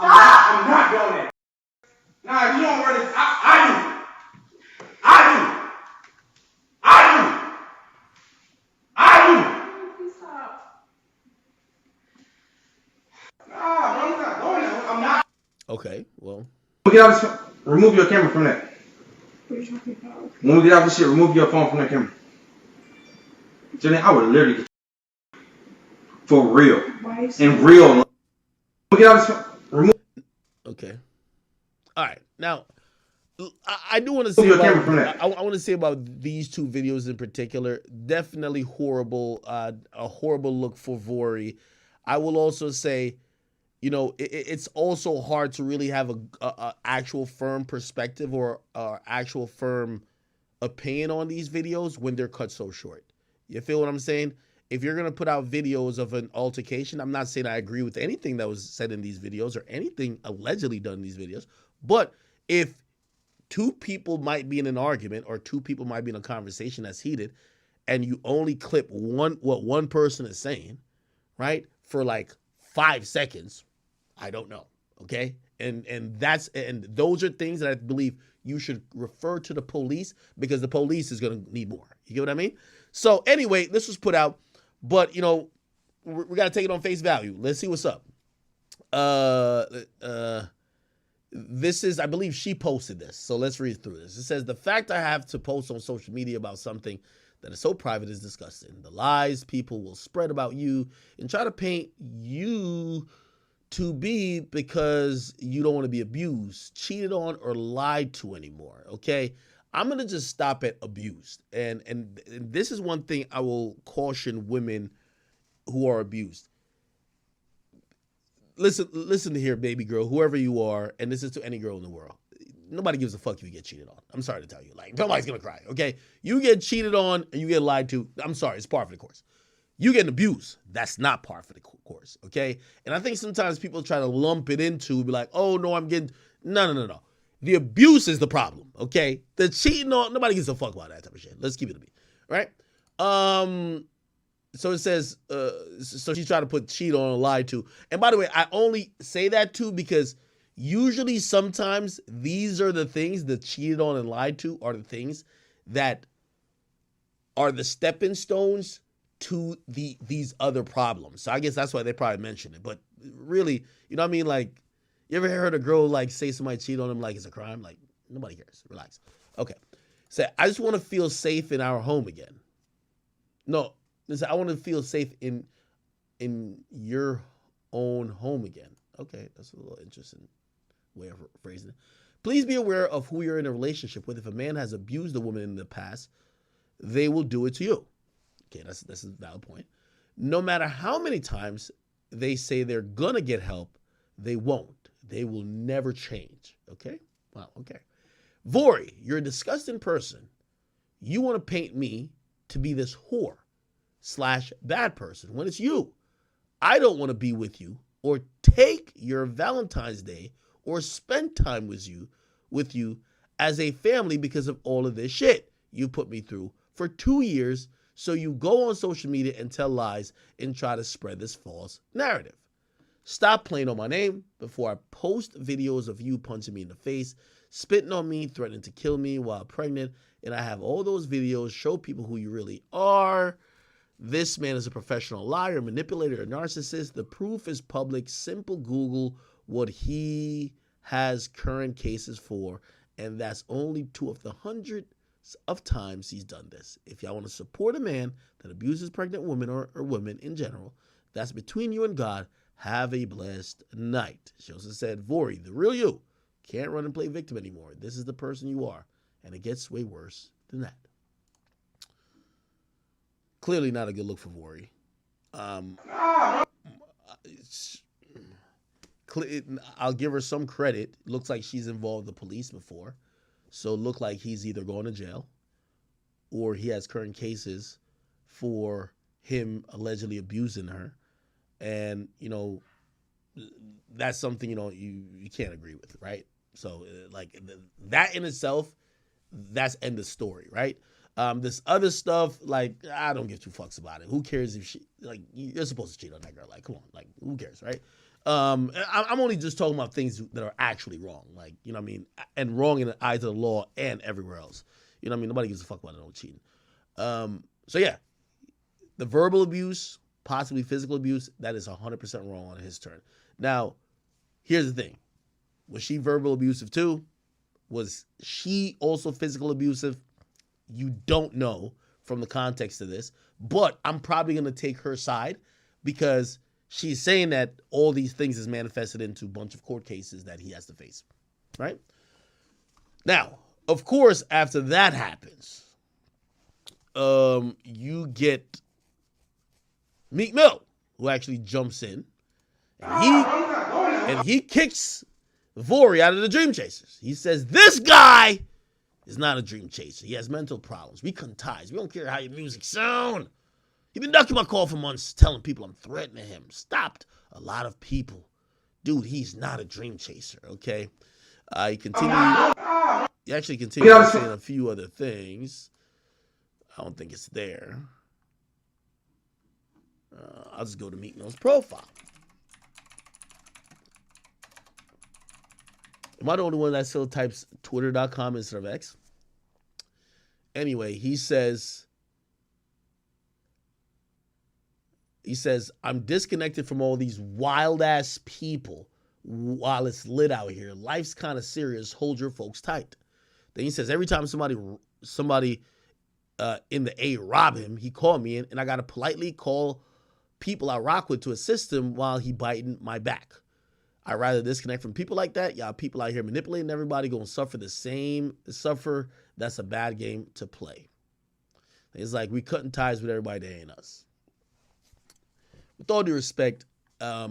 I'm not doing that. Nah, you don't really. I do. I do. I do. I do. Nah, bro, I'm not doing that. I'm not. Okay, well. Get out this. Remove your camera from that. What are you talking about? When we get out this shit, remove your phone from that camera. Jenny, I would literally get for real. Why is in real life. Get out this. Remove. Okay. All right. Now, I do want to say about, I want to say about these two videos in particular. Definitely horrible. A horrible look for Vory. I will also say, you know, it's also hard to really have a actual firm perspective or actual firm opinion on these videos when they're cut so short. You feel what I'm saying? If you're going to put out videos of an altercation, I'm not saying I agree with anything that was said in these videos or anything allegedly done in these videos, but if two people might be in an argument or two people might be in a conversation that's heated and you only clip what one person is saying, right, for like 5 seconds, I don't know, okay? And those are things that I believe you should refer to the police because the police is going to need more. You get what I mean? So anyway, this was put out, but you know, we got to take it on face value. Let's see what's up. This is, I believe she posted this. So let's read through this. It says, the fact I have to post on social media about something that is so private is disgusting. The lies people will spread about you and try to paint you to be because you don't want to be abused, cheated on, or lied to anymore, okay? I'm going to just stop at abused. And this is one thing I will caution women who are abused. Listen to here, baby girl, whoever you are, and this is to any girl in the world. Nobody gives a fuck if you get cheated on. I'm sorry to tell you. Like, nobody's going to cry, okay? You get cheated on and you get lied to. I'm sorry, it's par for the course. You getting abused, that's not par for the course, okay? And I think sometimes people try to lump it into, be like, oh, no, I'm getting, no. The abuse is the problem, okay? The cheating on, nobody gives a fuck about that type of shit. Let's keep it a beat, right? So it says, so she's trying to put cheat on and lie to. And by the way, I only say that too because usually sometimes these are the things that cheated on and lied to are the things that are the stepping stones to these other problems. So I guess that's why they probably mentioned it. But really, you know what I mean? Like, you ever heard a girl like say somebody cheat on them like it's a crime? Like, nobody cares. Relax. Okay. Say, I just want to feel safe in our home again. No, listen, I want to feel safe in your own home again. Okay, that's a little interesting way of phrasing it. Please be aware of who you're in a relationship with. If a man has abused a woman in the past, they will do it to you. Okay, that's a valid point. No matter how many times they say they're going to get help, they won't. They will never change. Okay? Wow, okay. Vory, you're a disgusting person. You want to paint me to be this whore / bad person when it's you. I don't want to be with you or take your Valentine's Day or spend time with you as a family because of all of this shit you put me through for 2 years. So you go on social media and tell lies and try to spread this false narrative. Stop playing on my name before I post videos of you punching me in the face, spitting on me, threatening to kill me while pregnant, and I have all those videos show people who you really are. This man is a professional liar, manipulator, a narcissist. The proof is public. Simple Google what he has current cases for, and that's only 2 of the hundreds of times he's done this. If y'all want to support a man that abuses pregnant women or women in general, that's between you and God. Have a blessed night. She also said, Vory, the real you, can't run and play victim anymore. This is the person you are, and it gets way worse than that. Clearly not a good look for Vory. I'll give her some credit. Looks like she's involved the police before. So it looked like he's either going to jail or he has current cases for him allegedly abusing her. And, you know, that's something, you know, you can't agree with, right? So, like, that in itself, that's end of story, right? This other stuff, like, I don't give 2 fucks about it. Who cares if she, like, you're supposed to cheat on that girl. Like, come on, like, who cares, right? I'm only just talking about things that are actually wrong, like, you know what I mean, and wrong in the eyes of the law and everywhere else. You know what I mean? Nobody gives a fuck about no cheating. So yeah, the verbal abuse, possibly physical abuse, that is 100% wrong on his turn. Now, here's the thing. Was she verbal abusive too? Was she also physical abusive? You don't know from the context of this, but I'm probably going to take her side because she's saying that all these things is manifested into a bunch of court cases that he has to face, right? Now, of course, after that happens, you get Meek Mill, who actually jumps in, and he kicks Vory out of the DreamChasers. He says, this guy is not a dream chaser. He has mental problems. We cut ties. We don't care how your music sound. You've been ducking my call for months, telling people I'm threatening him. Stopped a lot of people. Dude, he's not a dream chaser, okay? He actually continued saying a few other things. I don't think it's there. I'll just go to Meek Mill's profile. Am I the only one that still types twitter.com instead of X? Anyway, he says, I'm disconnected from all these wild ass people while it's lit out here. Life's kind of serious. Hold your folks tight. Then he says, every time somebody in the A rob him, he called me in, and I got to politely call people I rock with to assist him while he biting my back. I'd rather disconnect from people like that. Y'all people out here manipulating everybody, going to suffer that's a bad game to play. It's like we cutting ties with everybody that ain't us. With all due respect, I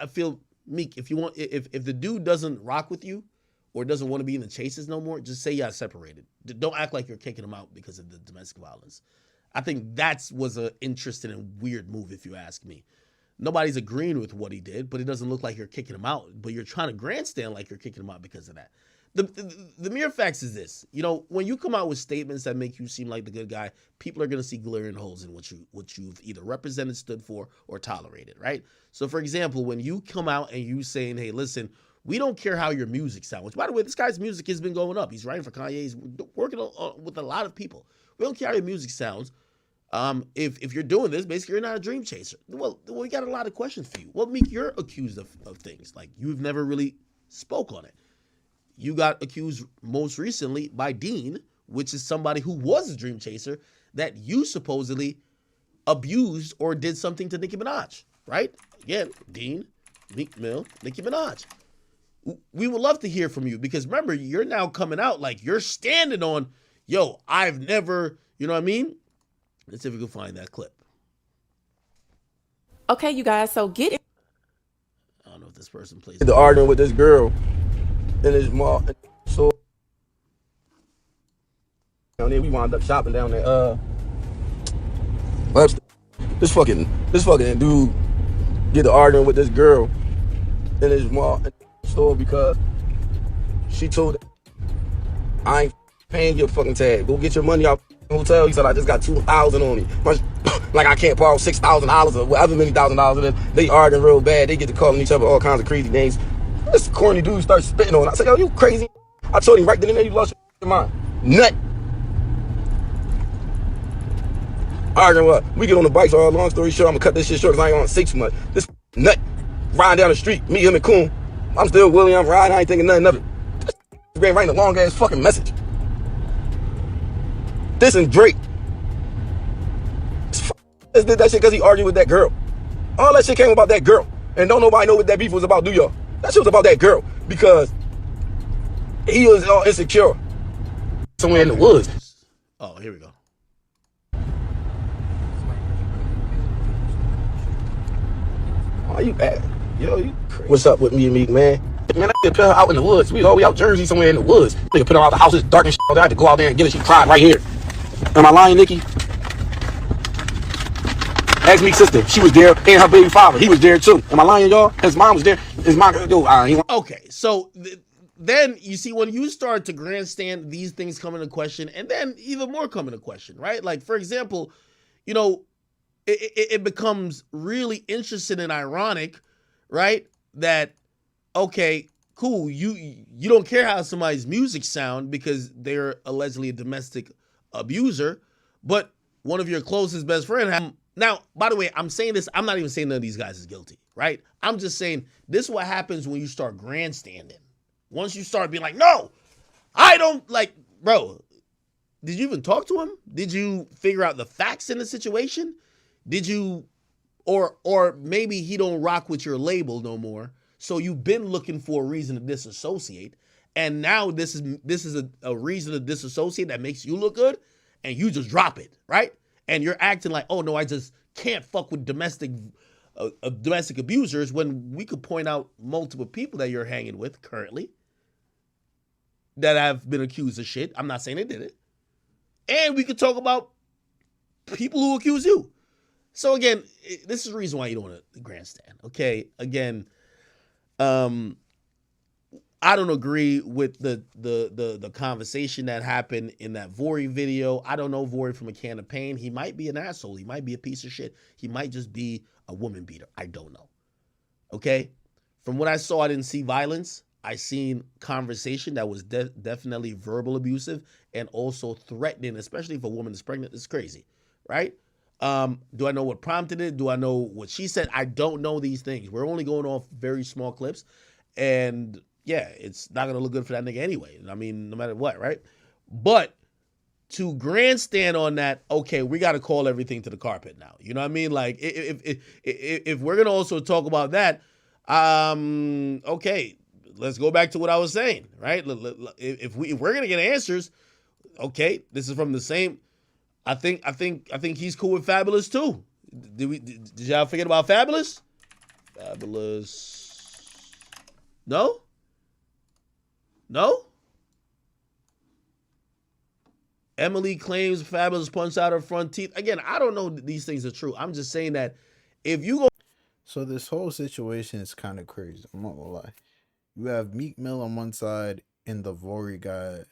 feel, Meek, if the dude doesn't rock with you or doesn't want to be in the chases no more, just say y'all separated. Don't act like you're kicking him out because of the domestic violence. I think that was an interesting and weird move, if you ask me. Nobody's agreeing with what he did, but it doesn't look like you're kicking him out. But you're trying to grandstand like you're kicking him out because of that. The mere facts is this. You know, when you come out with statements that make you seem like the good guy, people are going to see glaring holes in what you've either represented, stood for, or tolerated, right? So, for example, when you come out and you saying, hey, listen, we don't care how your music sounds. Which, by the way, this guy's music has been going up. He's writing for Kanye. He's working with a lot of people. We don't care how your music sounds. If you're doing this, basically you're not a dream chaser. Well, we got a lot of questions for you. Well, Meek, you're accused of things. Like, you've never really spoke on it. You got accused most recently by Dean, which is somebody who was a dream chaser, that you supposedly abused or did something to Nicki Minaj, right? Again, Dean, Meek Mill, Nicki Minaj. We would love to hear from you because remember, you're now coming out like you're standing on, yo, I've never, you know what I mean? Let's see if we can find that clip. Okay, you guys, so get it. I don't know if this person plays. The arguing with this girl in his mall. So down there, we wound up shopping down there. This fucking dude get to arguing with this girl in his mall store because she told him, I ain't paying your fucking tag. Go get your money out hotel. He said, I just got $2,000 on me. Like I can't borrow $6,000 or whatever many $1,000 it is. They arguing real bad. They get to calling each other all kinds of crazy names. This corny dude starts spitting on. I said, yo, you crazy. I told him right then and there, you lost your mind. Nut. Arguing what? We get on the bikes, all long story short, I'm gonna cut this shit short because I ain't want to say too much. This nut riding down the street, me, him, and Coon. I'm still William, I'm riding, I ain't thinking nothing of it. This been writing a long ass fucking message. This and Drake. Did that shit because he argued with that girl. All that shit came about that girl. And don't nobody know what that beef was about, do y'all? That shit was about that girl. Because he was all insecure. Somewhere in the woods. Oh, here we go. Oh, you bad. Yo, you crazy. What's up with me and Meek, man? Man, I put her out in the woods. We out Jersey somewhere in the woods. Nigga put her out the house, it's dark and shit. I had to go out there and get her. She cried right here. Am I lying, Nikki? Ask Meek's sister. She was there, and her baby father. He was there too. Am I lying, y'all? His mom was there. His mom. Okay, so then you see when you start to grandstand, these things come into question, and then even more come into question, right? Like, for example, you know, it becomes really interesting and ironic, right? That, okay, cool, you don't care how somebody's music sound because they're allegedly a domestic abuser, but one of your closest best friend. Now, by the way, I'm saying this, I'm not even saying none of these guys is guilty, right? I'm just saying this is what happens when you start grandstanding. Once you start being like, no, I don't, like, bro, did you even talk to him? Did you figure out the facts in the situation? Did you, or maybe he don't rock with your label no more, so you've been looking for a reason to disassociate, and now this is a reason to disassociate that makes you look good, and you just drop it, right? And you're acting like, oh no, I just can't fuck with domestic abusers, when we could point out multiple people that you're hanging with currently that have been accused of shit. I'm not saying they did it. And we could talk about people who accuse you. So again, this is the reason why you don't want to grandstand. Okay, again, I don't agree with the conversation that happened in that Vory video. I don't know Vory from a can of paint. He might be an asshole. He might be a piece of shit. He might just be a woman beater. I don't know. Okay? From what I saw, I didn't see violence. I seen conversation that was definitely verbal abusive and also threatening, especially if a woman is pregnant. It's crazy, right? Do I know what prompted it? Do I know what she said? I don't know these things. We're only going off very small clips. And yeah, it's not going to look good for that nigga anyway. I mean, no matter what, right? But to grandstand on that, okay, we got to call everything to the carpet now. You know what I mean? Like, if we're going to also talk about that, okay, let's go back to what I was saying, right? If we're going to get answers, okay, this is from the same. I think he's cool with Fabulous too. Did y'all forget about Fabulous? Fabulous. No? Emily claims Fabulous punched out her front teeth. Again, I don't know these things are true. I'm just saying that if you go. So this whole situation is kind of crazy. I'm not gonna lie. You have Meek Mill on one side and the Vory guy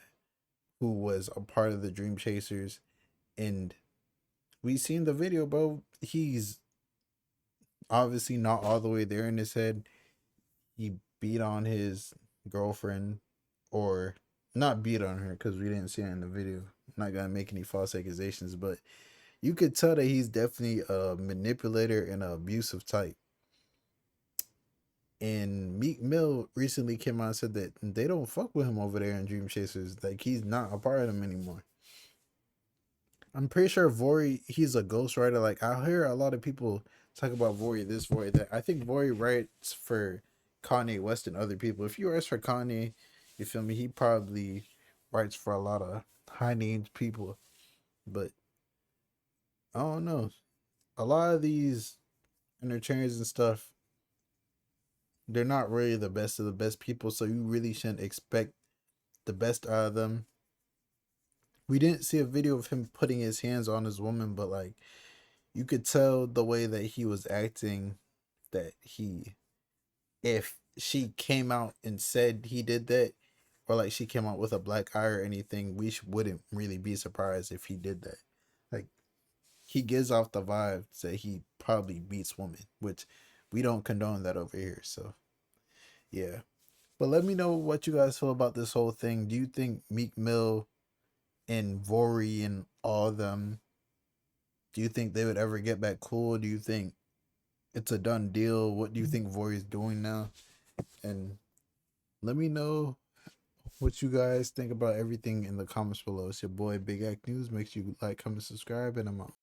who was a part of the DreamChasers. And we seen the video, bro. He's obviously not all the way there in his head. He beat on his girlfriend, or not beat on her because we didn't see it in the video. I'm not gonna make any false accusations, but you could tell that he's definitely a manipulator and an abusive type. And Meek Mill recently came out and said that they don't fuck with him over there in DreamChasers. Like, he's not a part of them anymore. I'm pretty sure Vory, he's a ghostwriter. Like, I hear a lot of people talk about Vory this, Vory that. I think Vory writes for Kanye West and other people. If he writes for Kanye, you feel me, he probably writes for a lot of high-named people. But I don't know. A lot of these entertainers and stuff, they're not really the best of the best people, so you really shouldn't expect the best out of them. We didn't see a video of him putting his hands on his woman, but like, you could tell the way that he was acting that if she came out and said he did that, or like she came out with a black eye or anything, we wouldn't really be surprised if he did that. Like, he gives off the vibe that he probably beats women, which we don't condone that over here. So yeah, but let me know what you guys feel about this whole thing. Do you think Meek Mill and Vory and all of them, do you think they would ever get back cool? Do you think it's a done deal? What do you think Vory's doing now? And let me know what you guys think about everything in the comments below. It's your boy Big Act News. Make sure you like, comment, subscribe, and I'm out.